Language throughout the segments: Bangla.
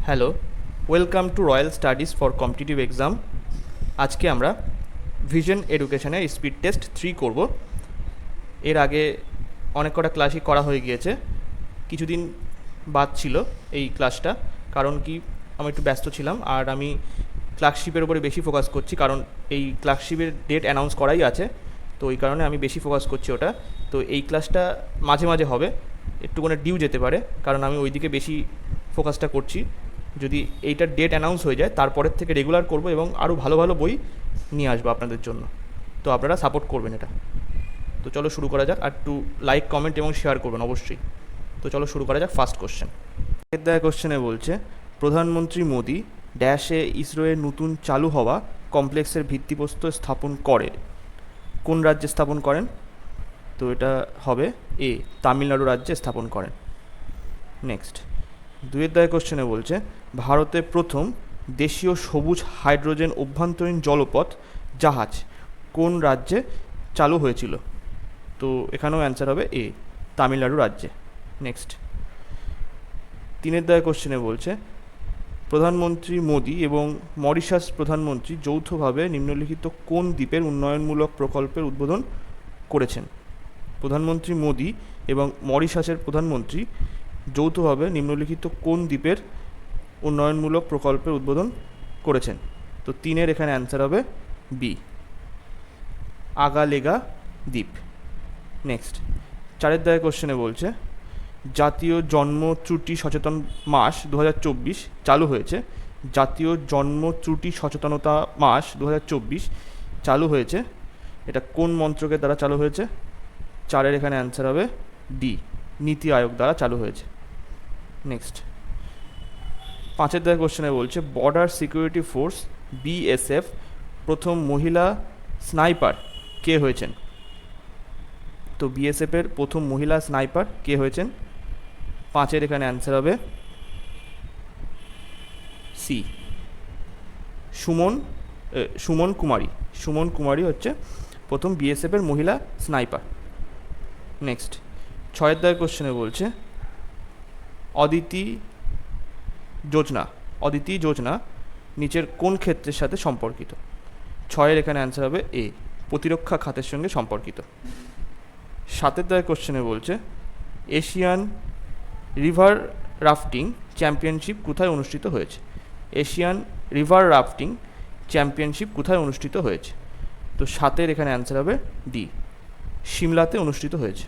Hello, welcome to royal studies for competitive exam. আজকে আমরা ভিশন এডুকেশনের স্পিড টেস্ট 3 করব। এর আগে অনেক কটা ক্লাসই করা হয়ে গিয়েছে, কিছুদিন বাদ ছিল এই ক্লাসটা, কারণ কি আমি একটু ব্যস্ত ছিলাম আর আমি ক্লার্কশিপের উপরে বেশি ফোকাস করছি, কারণ এই ক্লার্কশিপের ডেট অ্যানাউন্স করাই আছে, তো এই কারণে আমি বেশি ফোকাস করছি ওটা। তো এই ক্লাসটা মাঝে মাঝে হবে, একটুখানি ডিউ যেতে পারে, কারণ আমি ওইদিকে বেশি ফোকাসটা করছি। যদি এইটার ডেট অ্যানাউন্স হয়ে যায় তারপরের থেকে রেগুলার করব এবং আরও ভালো ভালো বই নিয়ে আসবো আপনাদের জন্য, তো আপনারা সাপোর্ট করবেন এটা। তো চলো শুরু করা যাক, আর একটু লাইক কমেন্ট এবং শেয়ার করবেন অবশ্যই। তো চলো শুরু করা যাক। ফার্স্ট কোশ্চেন, এর দেওয়া কোশ্চেনে বলছে প্রধানমন্ত্রী মোদি ড্যাশে ইসরোয়ের নতুন চালু হওয়া কমপ্লেক্সের ভিত্তিপ্রস্তর স্থাপন করে, কোন রাজ্যে স্থাপন করেন? তো এটা হবে এ, তামিলনাড়ু রাজ্যে স্থাপন করেন। নেক্সট, দুয়ের দায় কোশ্চেনে বলছে ভারতে প্রথম দেশীয় সবুজ হাইড্রোজেন অভ্যন্তরীণ জলপথ জাহাজ কোন রাজ্যে চালু হয়েছিল? তো এখানেও অ্যান্সার হবে এ, তামিলনাড়ু রাজ্যে। নেক্সট, তিনের দায় কোশ্চেনে বলছে প্রধানমন্ত্রী মোদি এবং মরিশাস প্রধানমন্ত্রী যৌথভাবে নিম্নলিখিত কোন দ্বীপের উন্নয়নমূলক প্রকল্পের উদ্বোধন করেছেন? প্রধানমন্ত্রী মোদি এবং মরিশাসের প্রধানমন্ত্রী যৌথভাবে নিম্নলিখিত কোন দ্বীপের উন্নয়নমূলক প্রকল্পের উদ্বোধন করেছেন? তো তিনের এখানে অ্যান্সার হবে বি, আগালেগা দ্বীপ। নেক্সট, চারের দায় কোশ্চেনে বলছে জাতীয় জন্ম ত্রুটি সচেতন মাস 2024 চালু হয়েছে। জাতীয় জন্ম ত্রুটি সচেতনতা মাস 2024 চালু হয়েছে, এটা কোন মন্ত্রকের দ্বারা চালু হয়েছে? চারের এখানে অ্যান্সার হবে ডি, নীতি আয়োগ দ্বারা চালু হয়েছে। নেক্সট, পাঁচের দায় কোশ্চেনে বলছে বর্ডার সিকিউরিটি ফোর্স বিএসএফ প্রথম মহিলা স্নাইপার কে হয়েছেন? তো বিএসএফের প্রথম মহিলা স্নাইপার কে হয়েছেন? পাঁচের এখানে অ্যান্সার হবে সি, সুমন কুমারী। সুমন কুমারী হচ্ছে প্রথম বিএসএফের মহিলা স্নাইপার। নেক্সট, ছয়ের দায় কোশ্চেনে বলছে অদিতি যোজনা নিচের কোন ক্ষেত্রের সাথে সম্পর্কিত? ছয়ের এখানে অ্যান্সার হবে এ, প্রতিরক্ষা খাতের সঙ্গে সম্পর্কিত। সাতের দায় কোশ্চেনে বলছে এশিয়ান রিভার রাফটিং চ্যাম্পিয়নশিপ কোথায় অনুষ্ঠিত হয়েছে? এশিয়ান রিভার রাফটিং চ্যাম্পিয়নশিপ কোথায় অনুষ্ঠিত হয়েছে? তো সাতের এখানে অ্যান্সার হবে ডি, সিমলাতে অনুষ্ঠিত হয়েছে।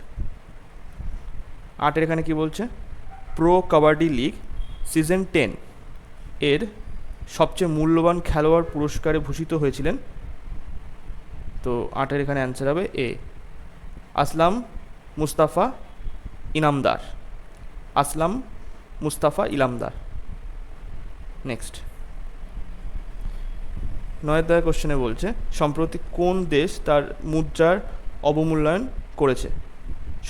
আটের এখানে কি বলছে প্রো কাবাডি লিগ সিজন 10 এর সবচেয়ে মূল্যবান খেলোয়াড় পুরস্কারে ভূষিত হয়েছিলেন? তো আটের এখানে অ্যান্সার হবে এ, আসলাম মুস্তাফা ইনামদার। আসলাম মুস্তাফা ইলামদার। নেক্সট, নয়ের দায় কোশ্চেনে বলছে সম্প্রতি কোন দেশ তার মুদ্রার অবমূল্যায়ন করেছে?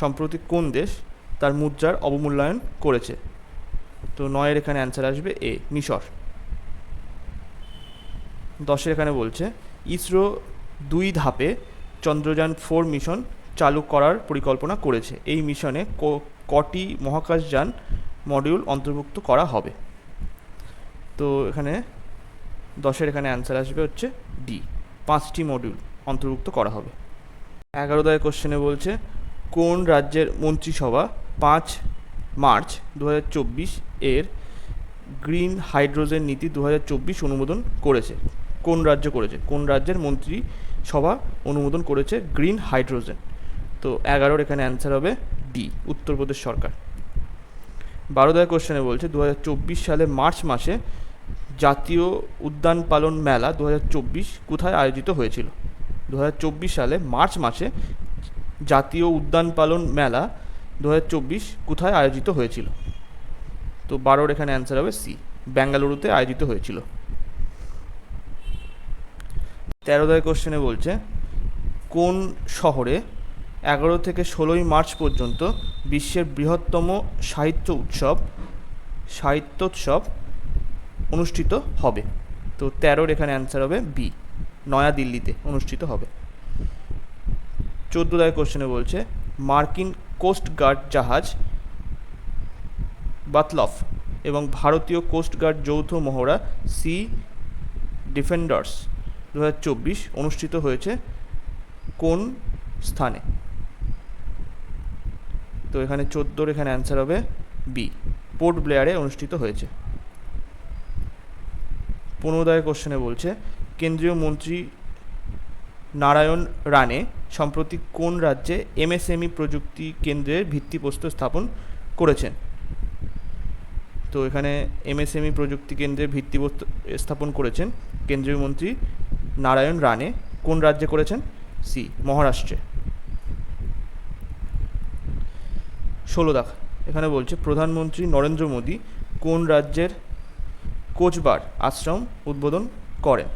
সম্প্রতি কোন দেশ তার মুদ্রার অবমূল্যায়ন করেছে? তো নয়ের এখানে অ্যান্সার আসবে এ, মিশর। দশের এখানে বলছে ইসরো 2 ধাপে চন্দ্রযান 4 মিশন চালু করার পরিকল্পনা করেছে। এই মিশনে কটি মহাকাশযান মডিউল অন্তর্ভুক্ত করা হবে? তো এখানে দশের এখানে অ্যান্সার আসবে হচ্ছে ডি, 5টি মডিউল অন্তর্ভুক্ত করা হবে। 11 দায় কোশ্চেনে বলছে কোন রাজ্যের মন্ত্রিসভা 5 মার্চ 2024 এর গ্রিন হাইড্রোজেন নীতি 2024 অনুমোদন করেছে? কোন রাজ্য করেছে? কোন রাজ্যের মন্ত্রিসভা অনুমোদন করেছে গ্রিন হাইড্রোজেন? তো 11-র এখানে অ্যান্সার হবে ডি, উত্তরপ্রদেশ সরকার। 12 দায় কোশ্চেনে বলছে 2024 সালে মার্চ মাসে জাতীয় উদ্যান পালন মেলা 2024 কোথায় আয়োজিত হয়েছিল? 2024 সালে মার্চ মাসে জাতীয় উদ্যান পালন মেলা 2024 কোথায় আয়োজিত হয়েছিল? তো 12-র এখানে অ্যান্সার হবে সি, বেঙ্গালুরুতে আয়োজিত হয়েছিল। 13 দায় কোশ্চেনে বলছে কোন শহরে 11 থেকে 16ই মার্চ পর্যন্ত বিশ্বের বৃহত্তম সাহিত্যোৎসব অনুষ্ঠিত হবে? তো 13-র এখানে অ্যান্সার হবে বি, নয়াদিল্লিতে অনুষ্ঠিত হবে। 14 দায় কোশ্চেনে বলছে মার্কিন কোস্ট গার্ড জাহাজ বাতলফ এবং ভারতীয় কোস্টগার্ড যৌথ মহড়া সি ডিফেন্ডার্স 2024 অনুষ্ঠিত হয়েছে কোন স্থানে? তো এখানে 14 এখানে অ্যান্সার হবে বি, পোর্ট ব্লেয়ারে অনুষ্ঠিত হয়েছে। 15 কোশ্চেনে বলছে কেন্দ্রীয় মন্ত্রী নারায়ণ রানে সম্প্রতি কোন রাজ্যে এমএসএমই প্রযুক্তি কেন্দ্রের ভিত্তিপ্রস্তর স্থাপন করেছেন? তো এখানে এমএসএমই প্রযুক্তি কেন্দ্রের ভিত্তিপ্রস্তর স্থাপন করেছেন কেন্দ্রীয় মন্ত্রী নারায়ণ রানে। কোন রাজ্যে করেছেন? সি, মহারাষ্ট্রে। 16 এখানে বলছে প্রধানমন্ত্রী নরেন্দ্র মোদী কোন রাজ্যের কোচবার আশ্রম উদ্বোধন করেন?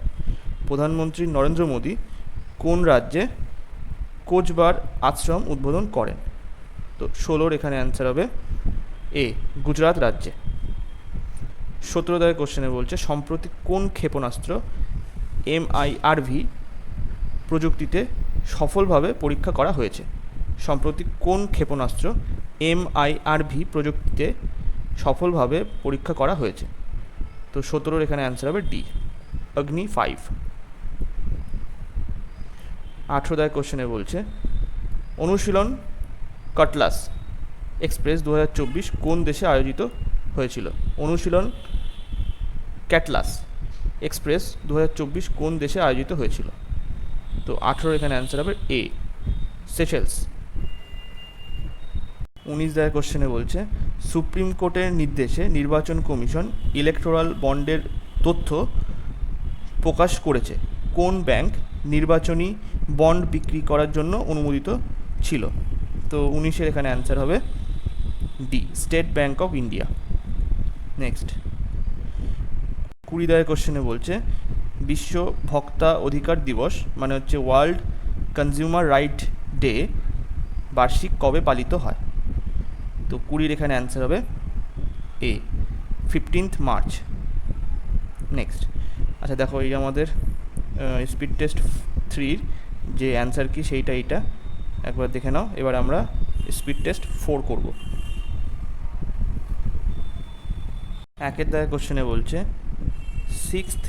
প্রধানমন্ত্রী নরেন্দ্র মোদী কোন রাজ্যে কোচবার আশ্রম উদ্বোধন করেন? তো 16 এখানে অ্যান্সার হবে এ, গুজরাট রাজ্যে। 17 কোশ্চেনে বলছে সম্প্রতি কোন ক্ষেপণাস্ত্র MIRV প্রযুক্তিতে সফলভাবে পরীক্ষা করা হয়েছে? সম্প্রতি কোন ক্ষেপণাস্ত্র MIRV প্রযুক্তিতে সফলভাবে পরীক্ষা করা হয়েছে? তো 17 এখানে অ্যান্সার হবে ডি, অগ্নি 5। 18 কোশ্চেনে বলছে অনুশীলন কাটলাস এক্সপ্রেস 2024 কোন দেশে আয়োজিত হয়েছিল? অনুশীলন ক্যাটলাস এক্সপ্রেস 2024 কোন দেশে আয়োজিত হয়েছিল? তো 18 এখানে অ্যান্সার হবে এ, সেশেলস। 19 কোশ্চেনে বলছে সুপ্রিম কোর্টের নির্দেশে নির্বাচন কমিশন ইলেকটোরাল বন্ডের তথ্য প্রকাশ করেছে কোন ব্যাংক নির্বাচনী বন্ড বিক্রি করার জন্য অনুমোদিত ছিল? তো 19 এখানে অ্যান্সার হবে D, state bank of India. Next 20 কোশ্চেনে বলছে বিশ্ব ভোক্তা অধিকার দিবস মানে হচ্ছে ওয়ার্ল্ড কনজিউমার রাইট ডে বার্ষিক কবে পালিত হয়? তো 20 এখানে অ্যান্সার হবে এ, 15 মার্চ। নেক্সট আচ্ছা দেখো এই আমাদের স্পিড টেস্ট 3 যে অ্যান্সার কি সেইটা এইটা একবার দেখে নাও। এবার আমরা স্পিড টেস্ট 4 করব। 1 কোশ্চেনে বলছে 6th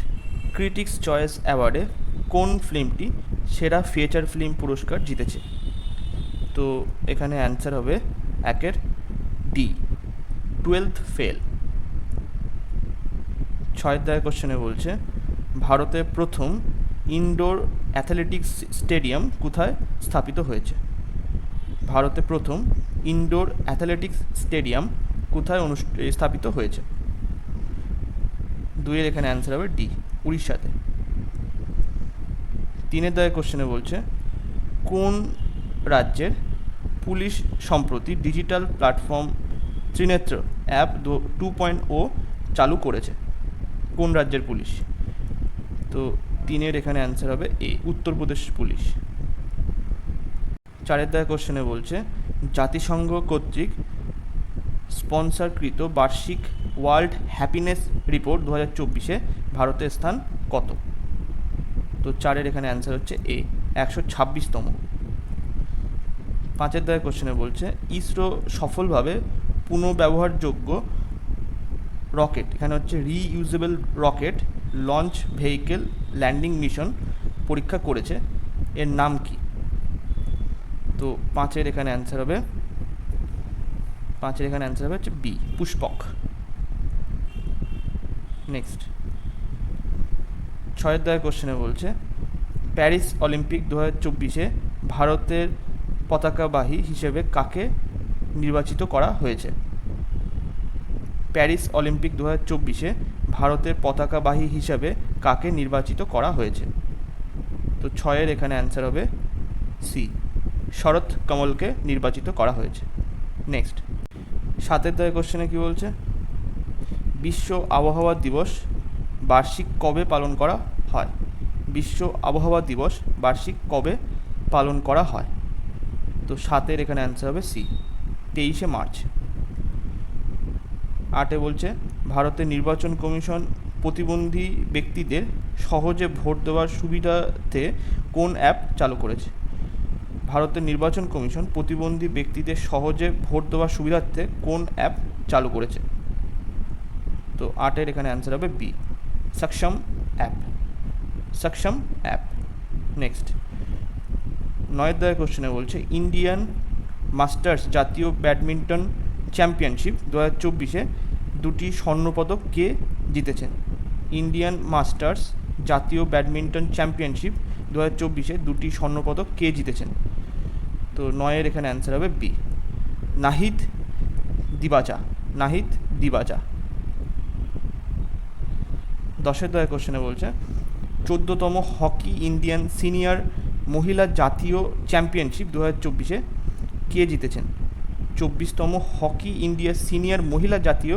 ক্রিটিক্স চয়েস অ্যাওয়ার্ডে কোন ফিল্মটি সেরা ফিচার ফিল্ম পুরস্কার জিতেছে? তো এখানে অ্যান্সার হবে 1 ডি, 12th ফেল। 6 কোশ্চেনে বলছে ভারতে প্রথম ইনডোর অ্যাথলেটিক্স স্টেডিয়াম কোথায় স্থাপিত হয়েছে? ভারতে প্রথম ইনডোর অ্যাথলেটিক্স স্টেডিয়াম কোথায় স্থাপিত হয়েছে? 2 এখানে অ্যান্সার হবে ডি, উড়িষ্যাতে। 3 কোশ্চেনে বলছে কোন রাজ্যের পুলিশ সম্প্রতি ডিজিটাল প্ল্যাটফর্ম ত্রিনেত্র অ্যাপ 2.0 চালু করেছে? কোন রাজ্যের পুলিশ? তো 3 এখানে অ্যান্সার হবে এ, উত্তরপ্রদেশ পুলিশ। 4 কোশ্চেনে বলছে জাতিসংঘ কর্তৃক স্পন্সরকৃত বার্ষিক ওয়ার্ল্ড হ্যাপিনেস রিপোর্ট 2024 ভারতের স্থান কত? তো 4 এখানে অ্যান্সার হচ্ছে এ, 126তম। 5 কোশ্চেনে বলছে ইসরো সফলভাবে পুনঃব্যবহারযোগ্য রকেট এখানে হচ্ছে reusable rocket launch vehicle landing mission পরীক্ষা করেছে, এর নাম কি? তো 5 এখানে অ্যান্সার হবে 5 এখানে অ্যান্সার হবে হচ্ছে বি, পুষ্পক। নেক্সট 6 কোশ্চেনে বলছে প্যারিস অলিম্পিক 2024 ভারতের পতাকাবাহী হিসেবে কাকে নির্বাচিত করা হয়েছে? প্যারিস অলিম্পিক 2024 ভারতের পতাকাবাহী হিসাবে কাকে নির্বাচিত করা হয়েছে? তো 6 এখানে অ্যান্সার হবে সি, শরৎ কমলকে নির্বাচিত করা হয়েছে। নেক্সট 7 কোশ্চেনে কি বলছে বিশ্ব আবহাওয়া দিবস বার্ষিক কবে পালন করা হয়? বিশ্ব আবহাওয়া দিবস বার্ষিক কবে পালন করা হয়? তো 7 এখানে অ্যান্সার হবে সি, 23 মার্চ। 8 বলছে ভারতের নির্বাচন কমিশন প্রতিবন্ধী ব্যক্তিদের সহজে ভোট দেওয়ার সুবিধাতে কোন অ্যাপ চালু করেছে? ভারতের নির্বাচন কমিশন প্রতিবন্ধী ব্যক্তিদের সহজে ভোট দেওয়ার সুবিধার্থে কোন অ্যাপ চালু করেছে? তো 8-এর এখানে অ্যান্সার হবে বি, সক্ষম অ্যাপ, সক্ষম অ্যাপ। নেক্সট 9 দাগের কোশ্চেনে বলছে ইন্ডিয়ান মাস্টার্স জাতীয় ব্যাডমিন্টন চ্যাম্পিয়নশিপ 2024-এ 2টি স্বর্ণপদক কে জিতেছেন? ইন্ডিয়ান মাস্টার্স জাতীয় ব্যাডমিন্টন চ্যাম্পিয়নশিপ 2024-এ 2টি স্বর্ণপদক কে জিতেছেন? তো 9-এর এখানে অ্যান্সার হবে বি, নাহিদ দিবাচা, নাহিদ দিবাচা। 10-এর দাগের কোশ্চেনে বলছে 14তম হকি ইন্ডিয়ান সিনিয়র মহিলা জাতীয় চ্যাম্পিয়নশিপ 2024-এ কে জিতেছেন? 24তম হকি ইন্ডিয়া সিনিয়র মহিলা জাতীয়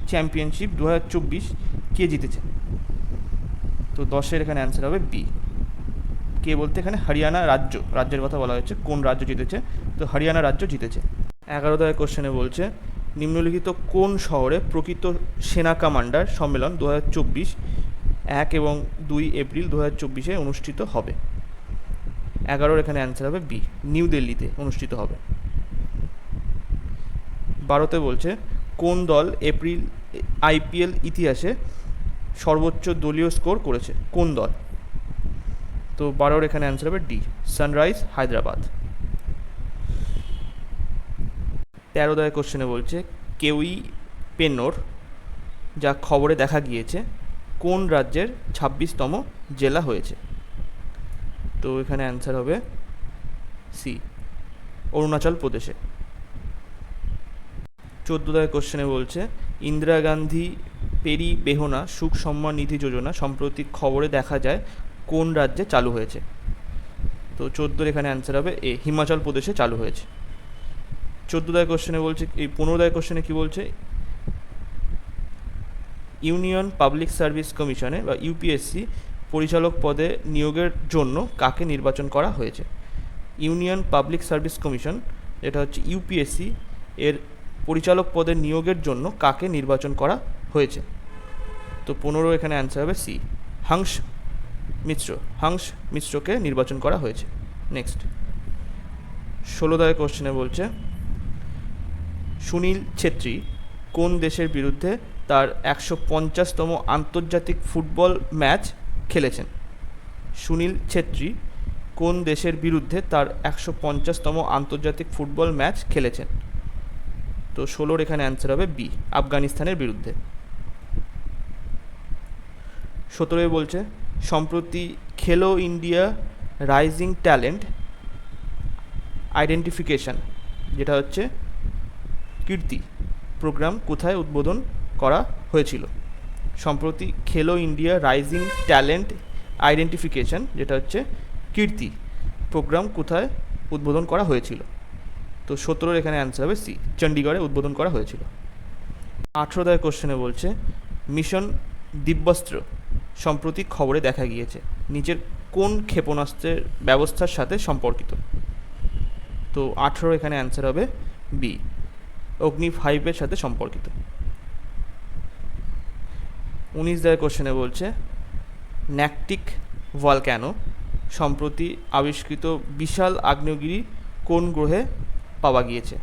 চ্যাম্পিয়নশিপ 2024 কে জিতেছেন? তো 10-এর এখানে অ্যান্সার হবে বি, কে বলতে এখানে হরিয়ানা রাজ্য, রাজ্যের কথা বলা হয়েছে, কোন রাজ্য জিতেছে? তো হরিয়ানা রাজ্য জিতেছে। 11 দাগের কোশ্চেনে বলছে নিম্নলিখিত কোন শহরে প্রকৃত সেনা কমান্ডার সম্মেলন 2024 1 এবং 2 এপ্রিল 2024-এ অনুষ্ঠিত হবে? 11-এর এখানে অ্যান্সার হবে বি, নিউ দিল্লিতে অনুষ্ঠিত হবে। 12-তে বলছে কোন দল এপ্রিল IPL ইতিহাসে সর্বোচ্চ দলীয় স্কোর করেছে? কোন দল? তো 12-এর এখানে অ্যান্সার হবে ডি, সানরাইজ হায়দ্রাবাদ। 13 দাগের কোশ্চেনে বলছে কেউই পেন্নোর যা খবরে দেখা গিয়েছে কোন রাজ্যের 26তম জেলা হয়েছে? তো এখানে অ্যান্সার হবে সি, অরুণাচল প্রদেশে। 14 দাগের কোশ্চেনে বলছে ইন্দিরা গান্ধী পেরি বেহনা সুখ সম্মান নিধি যোজনা সম্প্রতি খবরে দেখা যায় কোন রাজ্যে চালু হয়েছে? তো 14-এর এখানে অ্যান্সার হবে এ, হিমাচল প্রদেশে চালু হয়েছে। 14 দাগের কোশ্চেনে বলছে, এই 15 দাগের কোশ্চেনে কী বলছে, ইউনিয়ন পাবলিক সার্ভিস কমিশনে বা UPSC পরিচালক পদে নিয়োগের জন্য কাকে নির্বাচন করা হয়েছে? ইউনিয়ন পাবলিক সার্ভিস কমিশন যেটা হচ্ছে UPSC এর পরিচালক পদে নিয়োগের জন্য কাকে নির্বাচন করা হয়েছে? তো 15 এখানে অ্যান্সার হবে সি, হংস মিশ্র, হংস মিশ্রকে নির্বাচন করা হয়েছে। নেক্সট 16 দাগের কোশ্চেনে বলছে সুনীল ছেত্রী কোন দেশের বিরুদ্ধে তার 150তম আন্তর্জাতিক ফুটবল ম্যাচ খেলেছেন? সুনীল ছেত্রী কোন দেশের বিরুদ্ধে তার 150তম আন্তর্জাতিক ফুটবল ম্যাচ খেলেছেন? তো 16-এর এখানে অ্যান্সার হবে বি, আফগানিস্তানের বিরুদ্ধে। 17 বলছে সম্প্রতি খেলো ইন্ডিয়া রাইজিং ট্যালেন্ট আইডেন্টিফিকেশন যেটা হচ্ছে কীর্তি প্রোগ্রাম কোথায় উদ্বোধন করা হয়েছিল? সম্প্রতি খেলো ইন্ডিয়া রাইজিং ট্যালেন্ট আইডেন্টিফিকেশন যেটা হচ্ছে কীর্তি প্রোগ্রাম কোথায় উদ্বোধন করা হয়েছিল? তো 17-এর এখানে অ্যান্সার হবে সি, চণ্ডীগড়ে উদ্বোধন করা হয়েছিল। 18 দাগের কোশ্চেনে বলছে মিশন দিব্যাস্ত্র সম্প্রতি খবরে দেখা গিয়েছে নিচের কোন ক্ষেপণাস্ত্রের ব্যবস্থার সাথে সম্পর্কিত? তো 18 এখানে অ্যান্সার হবে বি, অগ্নি 5-এর সাথে সম্পর্কিত। 19 দাগের কোশ্চেনে বলছে ন্যাকটিক ভলক্যানো সম্প্রতি আবিষ্কৃত বিশাল আগ্নেয়গিরি কোন গ্রহে পাওয়া গিয়েছে?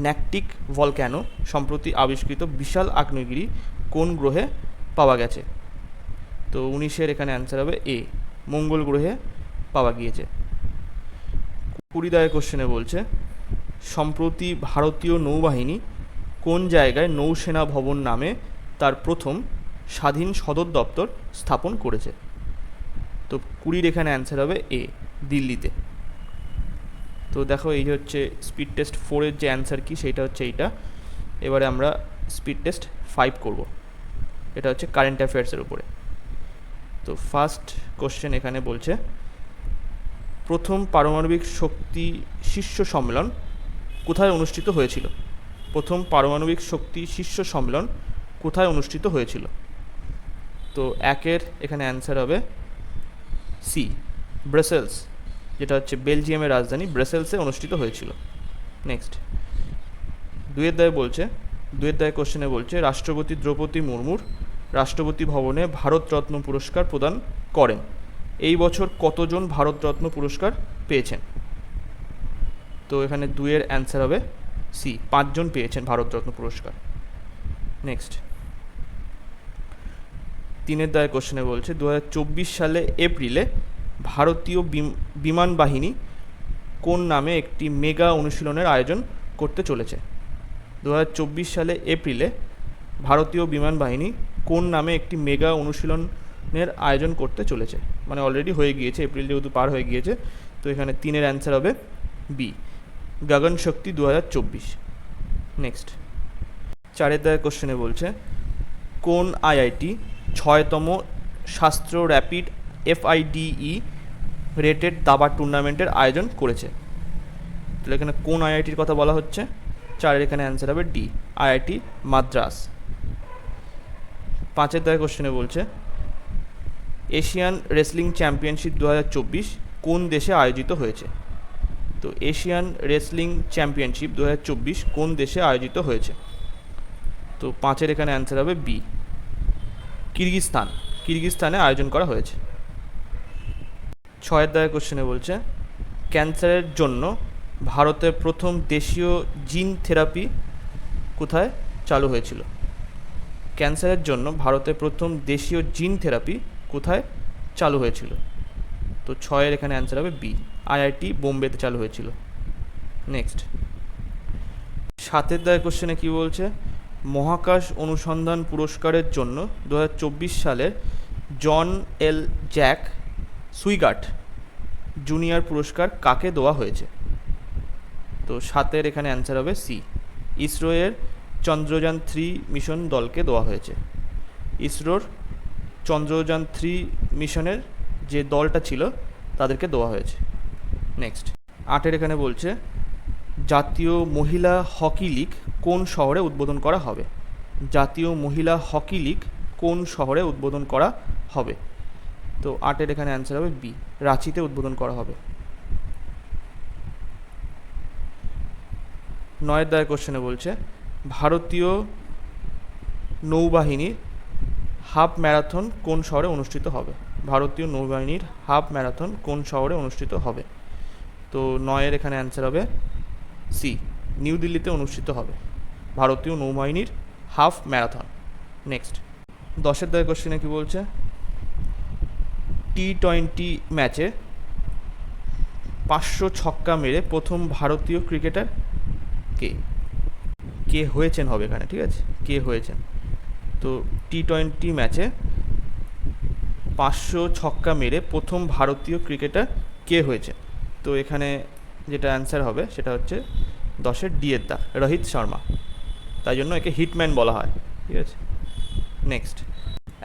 ন্যাকটিক ভলক্যানো সম্প্রতি আবিষ্কৃত বিশাল আগ্নেয়গিরি কোন গ্রহে পাওয়া গেছে? তো 19-এর এখানে অ্যান্সার হবে এ, মঙ্গল গ্রহে পাওয়া গিয়েছে। 20 দাগের কোশ্চেনে বলছে সম্প্রতি ভারতীয় নৌবাহিনী কোন জায়গায় নৌসেনা ভবন নামে তার প্রথম স্বাধীন সদর দপ্তর স্থাপন করেছে? তো 20-এর এখানে অ্যান্সার হবে এ, দিল্লিতে। তো দেখো এই হচ্ছে স্পিড টেস্ট 4-এর যে অ্যান্সার কি সেইটা হচ্ছে এইটা। এবারে আমরা স্পিড টেস্ট 5 করব, এটা হচ্ছে কারেন্ট অ্যাফেয়ার্সের উপরে। তো ফার্স্ট কোশ্চেন এখানে বলছে প্রথম পারমাণবিক শক্তি শীর্ষ সম্মেলন কোথায় অনুষ্ঠিত হয়েছিল? প্রথম পারমাণবিক শক্তি শীর্ষ সম্মেলন কোথায় অনুষ্ঠিত হয়েছিল? তো 1-এর এখানে অ্যান্সার হবে সি, ব্রাসেলস, যেটা হচ্ছে বেলজিয়ামের রাজধানী ব্রাসেলসে অনুষ্ঠিত হয়েছিল। নেক্সট 2-এর দায়ে বলছে 2-এর দায়ে কোশ্চেনে বলছে রাষ্ট্রপতি দ্রৌপদী মুর্মুর রাষ্ট্রপতি ভবনে ভারতরত্ন পুরস্কার প্রদান করেন। এই বছর কতজন ভারতরত্ন পুরস্কার পেয়েছেন? তো এখানে 2-এর অ্যান্সার হবে সি, 5 জন পেয়েছেন ভারতরত্ন পুরস্কার। নেক্সট তিনের দায়ের কোশ্চেনে বলছে 2024 সালে এপ্রিলে ভারতীয় বিমান বাহিনী কোন নামে একটি মেগা অনুশীলনের আয়োজন করতে চলেছে? 2024 সালে এপ্রিলে ভারতীয় বিমান বাহিনী কোন নামে একটি মেগা অনুশীলনের আয়োজন করতে চলেছে? মানে অলরেডি হয়ে গিয়েছে, এপ্রিল যেহেতু পার হয়ে গিয়েছে, তো এখানে তিনের অ্যান্সার হবে বি, গগন শক্তি 2024। নেক্সট, চারের দায়ের কোশ্চেনে বলছে কোন আইআইটি 6তম শাস্ত্র র্যাপিড FIDE রেটেড দাবা টুর্নামেন্টের আয়োজন করেছে? তাহলে এখানে কোন আইআইটির কথা বলা হচ্ছে? চারের এখানে অ্যান্সার হবে ডি, IIT মাদ্রাস। পাঁচের দায়ের কোশ্চেনে বলছে এশিয়ান রেসলিং চ্যাম্পিয়নশিপ 2024 কোন দেশে আয়োজিত হয়েছে? তো এশিয়ান রেসলিং চ্যাম্পিয়নশিপ 2024 কোন দেশে আয়োজিত হয়েছে? তো পাঁচের এখানে অ্যান্সার হবে বি, কিরগিজস্তানে আয়োজন করা হয়েছে। ছয়ের দায়ের কোশ্চেনে বলছে ক্যান্সারের জন্য ভারতের প্রথম দেশীয় জিন থেরাপি কোথায় চালু হয়েছিল? ক্যান্সারের জন্য ভারতের প্রথম দেশীয় জিন থেরাপি কোথায় চালু হয়েছিল? তো ছয়ের এখানে অ্যান্সার হবে বি, IIT বোম্বেতে চালু হয়েছিল। নেক্সট, সাতের দায়ের কোশ্চেনে কী বলছে মহাকাশ অনুসন্ধান পুরস্কারের জন্য 2024 সালের জন এল জ্যাক সুইগার্ট জুনিয়র পুরস্কার কাকে দেওয়া হয়েছে? তো সাতের এখানে অ্যান্সার হবে সি, ইসরোয়ের চন্দ্রযান 3 মিশন দলকে দেওয়া হয়েছে। ইসরোর চন্দ্রযান 3 মিশনের যে দলটা ছিল তাদেরকে দেওয়া হয়েছে। নেক্সট, আটের এখানে বলছে জাতীয় মহিলা হকি লিগ কোন শহরে উদ্বোধন করা হবে? জাতীয় মহিলা হকি লিগ কোন শহরে উদ্বোধন করা হবে? তো আটের এখানে অ্যান্সার হবে বি, রাঁচিতে উদ্বোধন করা হবে। নয়ের দায়ের কোশ্চেনে বলছে ভারতীয় নৌবাহিনীর হাফ ম্যারাথন কোন শহরে অনুষ্ঠিত হবে? ভারতীয় নৌবাহিনীর হাফ ম্যারাথন কোন শহরে অনুষ্ঠিত হবে? তো নয়ের এখানে অ্যান্সার হবে সি, নিউ দিল্লিতে অনুষ্ঠিত হবে ভারতীয় নৌবাহিনীর হাফ ম্যারাথন। নেক্সট, দশের দায়ের কোশ্চেনে কী বলছে T20 ম্যাচে 500 ছক্কা মেরে প্রথম ভারতীয় ক্রিকেটার কে হয়েছেন হবে এখানে, ঠিক আছে, কে হয়েছেন। তো T20 ম্যাচে 500 ছক্কা মেরে প্রথম ভারতীয় ক্রিকেটার কে হয়েছে? তো এখানে যেটা অ্যান্সার হবে সেটা হচ্ছে 10-এর ডিয়ের দাগ, রোহিত শর্মা, তাই জন্য একে হিটম্যান বলা হয়, ঠিক আছে। নেক্সট,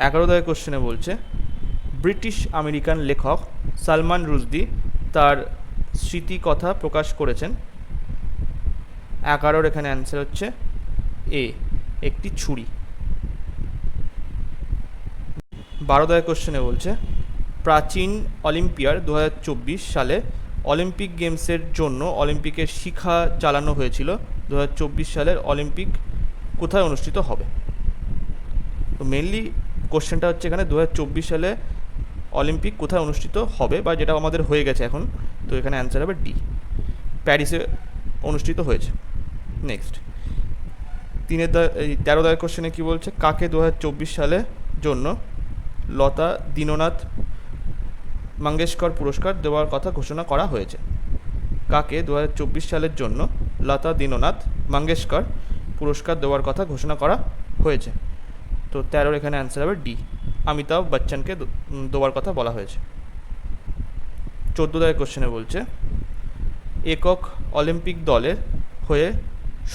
11 দায়ের কোশ্চেনে বলছে ব্রিটিশ আমেরিকান লেখক সালমান রুশদি তার স্মৃতিকথা প্রকাশ করেছেন। 11-র এখানে অ্যান্সার হচ্ছে এ, একটি ছুরি। 12 দায়ের কোশ্চেনে বলছে প্রাচীন অলিম্পিয়ার 2024 সালে অলিম্পিক গেমসের জন্য অলিম্পিকের শিখা চালানো হয়েছিল। 2024 সালের অলিম্পিক কোথায় অনুষ্ঠিত হবে? তো মেনলি কোশ্চেনটা হচ্ছে এখানে 2024 সালে অলিম্পিক কোথায় অনুষ্ঠিত হবে, বা যেটা আমাদের হয়ে গেছে এখন, তো এখানে অ্যান্সার হবে ডি, প্যারিসে অনুষ্ঠিত হয়েছে। নেক্সট, 13 দায়ের কোশ্চেনে কী বলছে কাকে 2024 সালের জন্য লতা দীননাথ মঙ্গেশকর পুরস্কার দেওয়ার কথা ঘোষণা করা হয়েছে? কাকে 2024 সালের জন্য লতা দীননাথ মঙ্গেশকর পুরস্কার দেওয়ার কথা ঘোষণা করা হয়েছে? তো 13-র এখানে অ্যান্সার হবে ডি, অমিতাভ বচ্চনকে দেওয়ার কথা বলা হয়েছে। 14 দায়ের কোশ্চেনে বলছে একক অলিম্পিক দলের হয়ে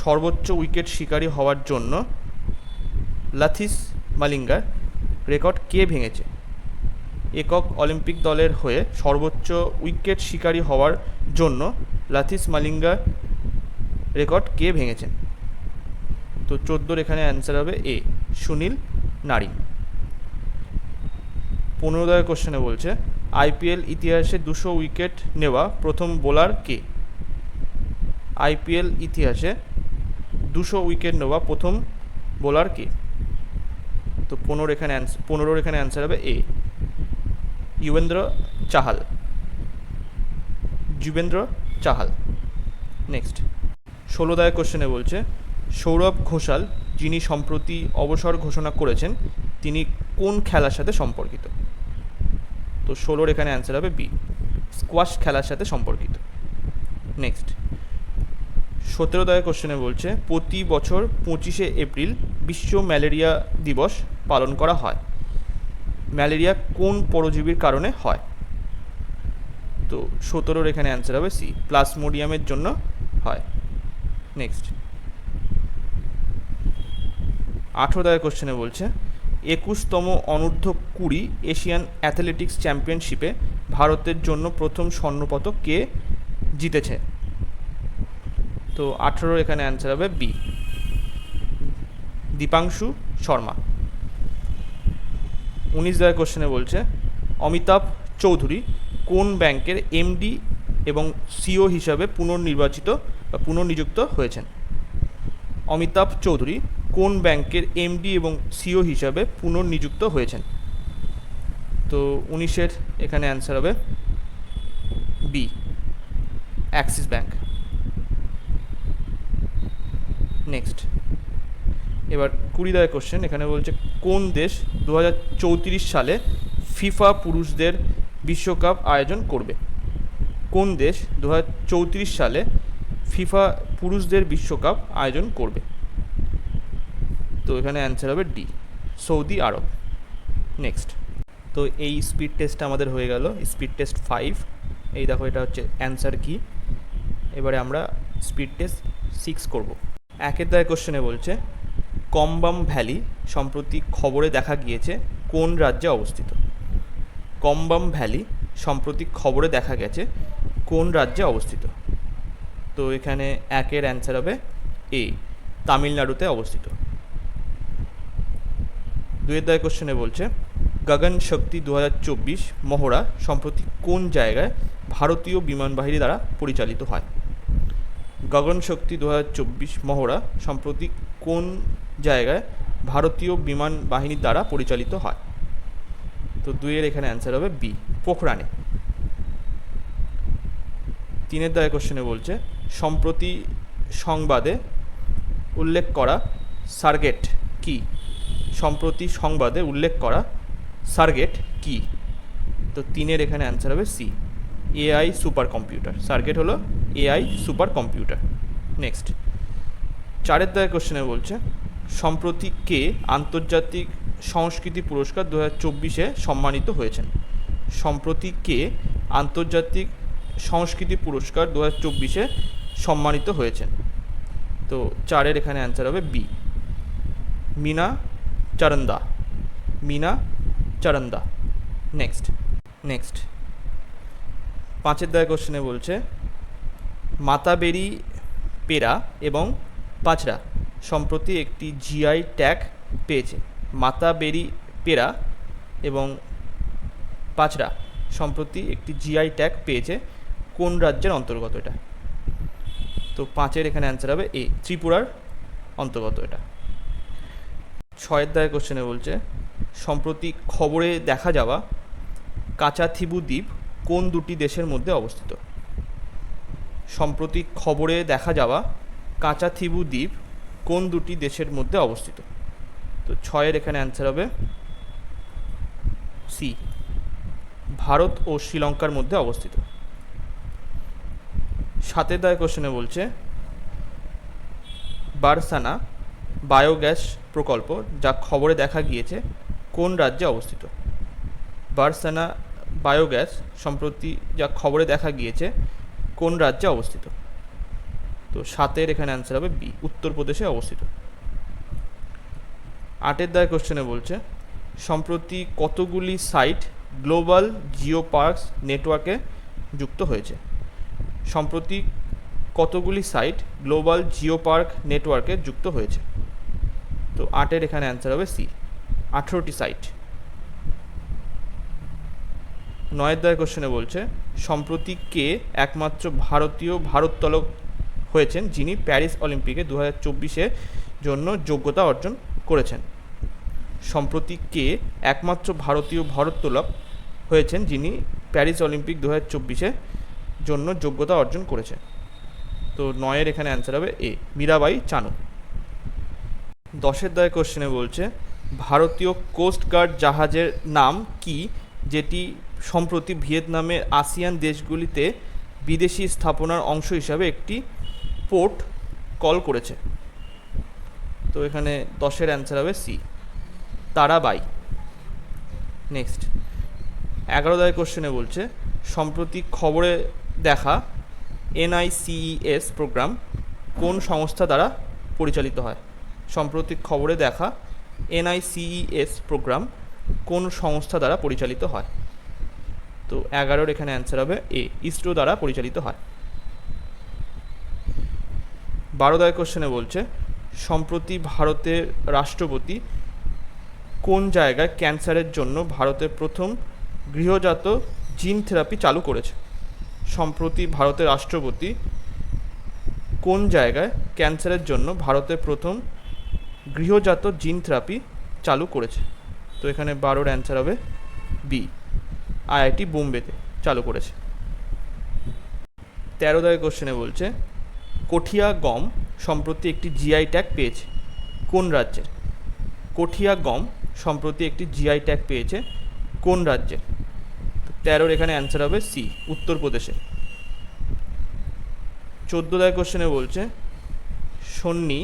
সর্বোচ্চ উইকেট শিকারী হওয়ার জন্য লাথিস মালিঙ্গার রেকর্ড কে ভেঙেছে? একক অলিম্পিক দলের হয়ে সর্বোচ্চ উইকেট শিকারী হওয়ার জন্য লাথিস মালিঙ্গার রেকর্ড কে ভেঙেছেন? তো 14-র এখানে অ্যান্সার হবে এ, সুনীল নারিন। 15 দায়ের কোশ্চেনে বলছে IPL ইতিহাসে 200 উইকেট নেওয়া প্রথম বোলার কে? IPL ইতিহাসে 200 উইকেট নেওয়া প্রথম বোলার কে? তো 15-র এখানে অ্যান্সার হবে এ, যুবেন্দ্র চাহাল। নেক্সট, 16 দায়ের কোশ্চেনে বলছে সৌরভ ঘোষাল যিনি সম্প্রতি অবসর ঘোষণা করেছেন তিনি কোন খেলার সাথে সম্পর্কিত? তো 16 এখানে অ্যান্সার হবে বি, স্কোয়াশ খেলার সাথে সম্পর্কিত। নেক্সট 17 দাগের কোশ্চেনে বলছে প্রতি বছর 25শে এপ্রিল বিশ্ব ম্যালেরিয়া দিবস পালন করা হয়। ম্যালেরিয়া কোন পরজীবীর কারণে হয়? তো 17 এখানে অ্যান্সার হবে সি, প্লাজমোডিয়ামের জন্য হয়। নেক্সট 18 দাগের কোশ্চেনে বলছে 21তম অনূর্ধ্ব 20 এশিয়ান অ্যাথলেটিক্স চ্যাম্পিয়নশিপে ভারতের জন্য প্রথম স্বর্ণপদক কে জিতেছে? তো 18 এখানে অ্যান্সার হবে বি, দীপাংশু শর্মা। 19 দাগের কোশ্চেনে বলছে অমিতাভ চৌধুরী কোন ব্যাংকের এমডি এবং সিও হিসাবে পুনর্নিযুক্ত হয়েছেন? অমিতাভ চৌধুরী কোন ব্যাংকের এমডি এবং সিও হিসাবে পুনর্নিযুক্ত হয়েছেন? তো 19-এর এখানে অ্যান্সার হবে বি, অ্যাক্সিস ব্যাংক। নেক্সট এবার 20 দাগের কোশ্চেন, এখানে বলছে কোন দেশ 2034 সালে ফিফা পুরুষদের বিশ্বকাপ আয়োজন করবে? কোন দেশ 2034 সালে ফিফা পুরুষদের বিশ্বকাপ আয়োজন করবে? তো এখানে অ্যান্সার হবে ডি, সৌদি আরব। নেক্সট, তো এই স্পিড টেস্টটা আমাদের হয়ে গেল, স্পিড টেস্ট 5। এই দেখো এটা হচ্ছে অ্যান্সার কি। এবারে আমরা স্পিড টেস্ট 6 করব। 1-এর দাগের কোশ্চেনে বলছে কমবাম ভ্যালি সম্প্রতি খবরে দেখা গিয়েছে কোন রাজ্যে অবস্থিত? কমবাম ভ্যালি সম্প্রতি খবরে দেখা গেছে কোন রাজ্যে অবস্থিত? তো এখানে 1-এর অ্যান্সার হবে এ, তামিলনাড়ুতে অবস্থিত। 2-এর দাগের কোশ্চেনে বলছে গগন শক্তি 2024 মহড়া সম্প্রতি কোন জায়গায় ভারতীয় বিমান বাহিনী দ্বারা পরিচালিত হয়? গগন শক্তি 2024 মহড়া সম্প্রতি কোন জায়গায় ভারতীয় বিমান বাহিনীর দ্বারা পরিচালিত হয়? তো 2-এর এখানে অ্যান্সার হবে বি, পোখরানে। 3-এর দাগের কোশ্চেনে বলছে সম্প্রতি সংবাদে উল্লেখ করা সার্গেট কি? সম্প্রতি সংবাদে উল্লেখ করা সার্গেট কি? তো 3-এর এখানে অ্যান্সার হবে সি, এআই সুপার কম্পিউটার। সার্গেট হলো এআই সুপার কম্পিউটার। নেক্সট 4-এর দাগের কোশ্চেনে বলছে সম্প্রতি কে আন্তর্জাতিক সংস্কৃতি পুরস্কার 2024-এ সম্মানিত হয়েছেন? সম্প্রতি কে আন্তর্জাতিক সংস্কৃতি পুরস্কার 2024-এ সম্মানিত হয়েছেন? তো 4-এর এখানে অ্যান্সার হবে বি, মিনা চারন্দা। মিনা চারন্দা। নেক্সট 5-এর দাগের কোশ্চেনে বলছে মাতাবেরি পেরা এবং পাঁচড়া সম্প্রতি একটি জিআই ট্যাগ পেয়েছে। মাতাবেরি পেরা এবং পাঁচড়া সম্প্রতি একটি জিআই ট্যাগ পেয়েছে কোন রাজ্যের অন্তর্গত এটা? তো 5-এর এখানে অ্যান্সার হবে এ, ত্রিপুরার অন্তর্গত এটা। 6-এর দাগের কোশ্চেনে বলছে সম্প্রতি খবরে দেখা যাওয়া কাচাথিবু দ্বীপ কোন দুটি দেশের মধ্যে অবস্থিত? সম্প্রতি খবরে দেখা যাওয়া কাচাথিবু দ্বীপ কোন দুটি দেশের মধ্যে অবস্থিত? তো 6-এর এখানে অ্যান্সার হবে সি, ভারত ও শ্রীলঙ্কার মধ্যে অবস্থিত। 7-এর দাগের কোশ্চেনে বলছে বারসানা বায়োগ্যাস প্রকল্প যা খবরে দেখা গিয়েছে কোন রাজ্যে অবস্থিত? বারসানা বায়োগ্যাস সম্প্রতি যা খবরে দেখা গিয়েছে কোন রাজ্যে অবস্থিত? তো 7-এর এখানে অ্যান্সার হবে বি, উত্তরপ্রদেশে অবস্থিত। 8-এর দাগের কোশ্চেনে বলছে সম্প্রতি কতগুলি সাইট গ্লোবাল জিও পার্কস নেটওয়ার্কে যুক্ত হয়েছে? সম্প্রতি কতগুলি সাইট গ্লোবাল জিও পার্ক নেটওয়ার্কে যুক্ত হয়েছে? তো 8-এর এখানে অ্যান্সার হবে সি, 18টি সাইট। 9-এর দাগের কোশ্চেনে বলছে সম্প্রতি কে একমাত্র ভারতীয় ভারোত্তোলক হয়েছেন যিনি প্যারিস অলিম্পিকে 2024-এর জন্য যোগ্যতা অর্জন করেছেন? সম্প্রতি কে একমাত্র ভারতীয় ভারোত্তোলক হয়েছেন যিনি প্যারিস অলিম্পিক 2024-এর জন্য যোগ্যতা অর্জন করেছেন? তো 9-এর এখানে অ্যান্সার হবে এ, মীরাবাই চানু। 10-এর দাগের কোশ্চেনে বলছে ভারতীয় কোস্ট গার্ড জাহাজের নাম কি যেটি সম্প্রতি ভিয়েতনামের আসিয়ান দেশগুলিতে বিদেশি স্থাপনার অংশ হিসাবে একটি পোর্ট কল করেছে? তো এখানে 10-এর অ্যান্সার হবে সি, তারাবাই। নেক্সট 11 কোশ্চেনে বলছে সম্প্রতি খবরে দেখা NICES প্রোগ্রাম কোন সংস্থা দ্বারা পরিচালিত হয়? সম্প্রতি খবরে দেখা NICES প্রোগ্রাম কোন সংস্থা দ্বারা পরিচালিত হয়? তো 11-এর এখানে অ্যান্সার হবে এ, ইসরো দ্বারা পরিচালিত হয়। 12 কোশ্চেনে বলছে সম্প্রতি ভারতের রাষ্ট্রপতি কোন জায়গায় ক্যান্সারের জন্য ভারতের প্রথম গৃহজাত জিন থেরাপি চালু করেছে? সম্প্রতি ভারতের রাষ্ট্রপতি কোন জায়গায় ক্যান্সারের জন্য ভারতের প্রথম গৃহজাত জিন থেরাপি চালু করেছে? তো এখানে 12-এর অ্যান্সার হবে বি, IIT বোম্বেতে চালু করেছে। 13 কোশ্চেনে বলছে কঠিয়া গম সম্প্রতি একটি GI ট্যাগ পেয়েছে কোন রাজ্যের? কঠিয়া গম সম্প্রতি একটি GI ট্যাগ পেয়েছে কোন রাজ্যের? 13-এর এখানে অ্যান্সার হবে সি, উত্তরপ্রদেশে। 14 কোশ্চেনে বলছে সন্নি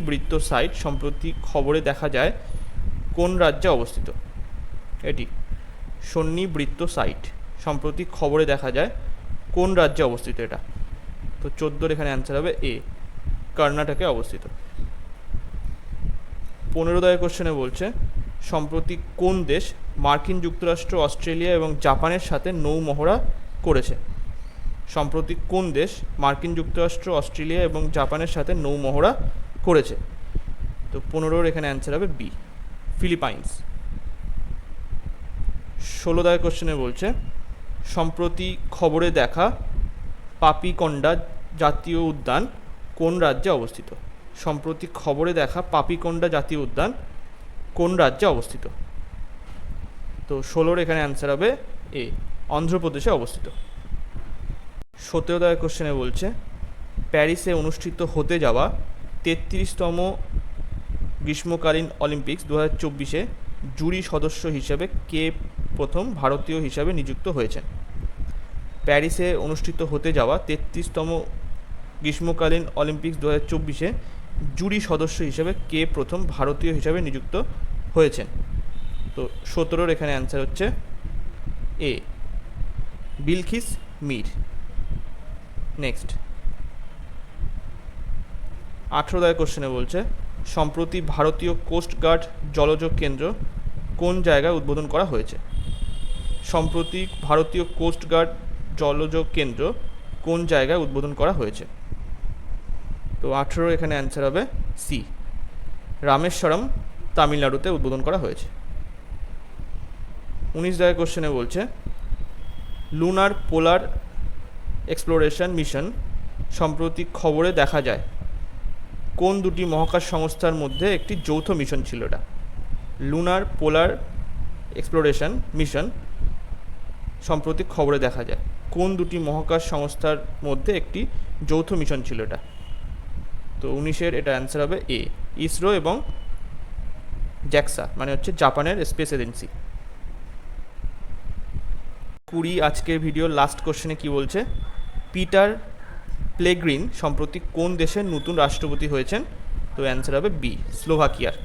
বৃত্ত সাইট সম্প্রতি খবরে দেখা যায় কোন রাজ্যে অবস্থিত? এটি সন্নি বৃত্ত সাইট সম্প্রতি খবরে দেখা যায় কোন রাজ্যে অবস্থিত এটা? তো 14-এর এখানে অ্যান্সার হবে এ, কর্ণাটকে অবস্থিত। 15 কোশ্চেনে বলছে সম্প্রতি কোন দেশ মার্কিন যুক্তরাষ্ট্র, অস্ট্রেলিয়া এবং জাপানের সাথে নৌ মহড়া করেছে? সম্প্রতি কোন দেশ মার্কিন যুক্তরাষ্ট্র, অস্ট্রেলিয়া এবং জাপানের সাথে নৌ মহড়া করেছে? তো 15-এর এখানে অ্যান্সার হবে বি, ফিলিপাইন্স। 16 কোশ্চেনে বলছে সম্প্রতি খবরে দেখা পাপিকন্ডা জাতীয় উদ্যান কোন রাজ্যে অবস্থিত? সম্প্রতি খবরে দেখা পাপিকন্ডা জাতীয় উদ্যান কোন রাজ্যে অবস্থিত? তো 16-এর এখানে অ্যান্সার হবে এ, অন্ধ্রপ্রদেশে অবস্থিত। 17 কোশ্চেনে বলছে প্যারিসে অনুষ্ঠিত হতে যাওয়া 33তম গ্রীষ্মকালীন অলিম্পিক্স 2024-এ জুরি সদস্য হিসেবে কে প্রথম ভারতীয় হিসাবে নিযুক্ত হয়েছেন? প্যারিসে অনুষ্ঠিত হতে যাওয়া 33তম গ্রীষ্মকালীন অলিম্পিক্স 2024-এ জুরি সদস্য হিসেবে কে প্রথম ভারতীয় হিসাবে নিযুক্ত হয়েছেন? তো 17-এর এখানে অ্যান্সার হচ্ছে এ, বিলকিস মির। নেক্সট 18 কোশ্চেনে বলছে সম্প্রতি ভারতীয় কোস্ট গার্ড জলজ কেন্দ্র কোন জায়গায় উদ্বোধন করা হয়েছে? সম্প্রতি ভারতীয় কোস্ট গার্ড জলজ কেন্দ্র কোন জায়গায় উদ্বোধন করা হয়েছে? তো 18-এর এখানে অ্যান্সার হবে সি, রামেশ্বরম, তামিলনাড়ুতে উদ্বোধন করা হয়েছে। 19 কোশ্চেনে বলছে লুনার পোলার এক্সপ্লোরেশন মিশন সম্প্রতি খবরে দেখা যায় কোন দুটি মহাকাশ সংস্থার মধ্যে একটি যৌথ মিশন ছিল? এটা লুনার পোলার এক্সপ্লোরেশন মিশন সম্প্রতি খবরে দেখা যায় কোন দুটি মহাকাশ সংস্থার মধ্যে একটি যৌথ মিশন ছিল এটা? তো 19-এর এটা অ্যান্সার হবে এ, ইসরো এবং জ্যাক্সা, মানে হচ্ছে জাপানের স্পেস এজেন্সি। 20 আজকের ভিডিওর লাস্ট কোশ্চেনে কি বলছে পিটার প্লেগ্রিন সম্প্রতি কোন দেশের নতুন রাষ্ট্রপতি হয়েছেন? তো অ্যান্সার হবে বি, স্লোভাকিয়ার।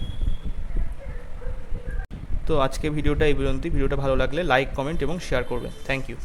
তো আজকে ভিডিওটা এই পর্যন্তই। ভিডিওটা ভালো লাগলে লাইক, কমেন্ট এবং শেয়ার করবেন। Thank you.